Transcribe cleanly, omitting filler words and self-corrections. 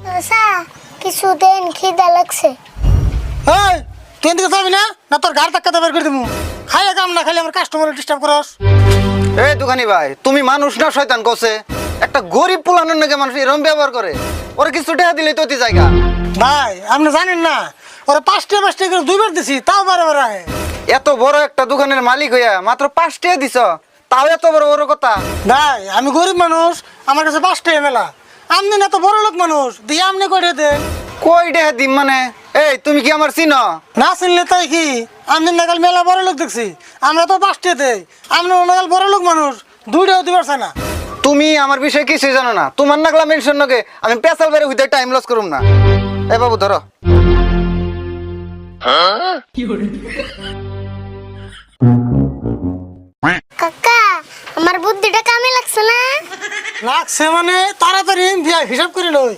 চাচা কিছু দেন, খিদা লাগছে। এই তুই এদিকে যাবি না, না তোর ঘর ধাক্কা বের করে দেবো। খাইয়া কাম না খাইলে আমার কাস্টমার ডিস্টার্ব করস। এই দোকানি ভাই, তুমি মানুষ না শয়তান কসে? একটা গরিব পুলানোর নাকি মানুষ এরকম ব্যবহার করে? ওরা কিছু টাকা দিলেই তো অতি জায়গা। ভাই আপনি জানেন না, ওরা 5টা করে 2বার দিছি, তাও বারে বারে আহে। এত বড় একটা দোকানের মালিক হইয়া মাত্র 5 টাকা দিছ, তাও এত বড় বড় কথা? ভাই আমি গরিব মানুষ, আমার কাছে 5টা মেলা। আপনি না তো বড় লোক মানুষ, দিয়ে আপনি করে দেন। কই টাকা দিম মানে? এই তুমি কি আমার চিনো? না চিনলে তাই কি, আপনি নাগাল মেলা বড় লোক দেখছি, আমরা তো 5টা দেই। আপনি নাগাল বড় লোক মানুষ, 2টাও দিবার চায় না। তুমি আমার বিষয়ে কিছুই জানো না। তোমার নাগলা মেনশন নগে আমি পেশাল বেড়ে হইতে টাইম লস করুম না। এ বাবু ধরো। কাকা আমার বুদ্ধিটা কামে লাগছে না? লাগছে মানে তাড়াতাড়ি হিসাব করে লই।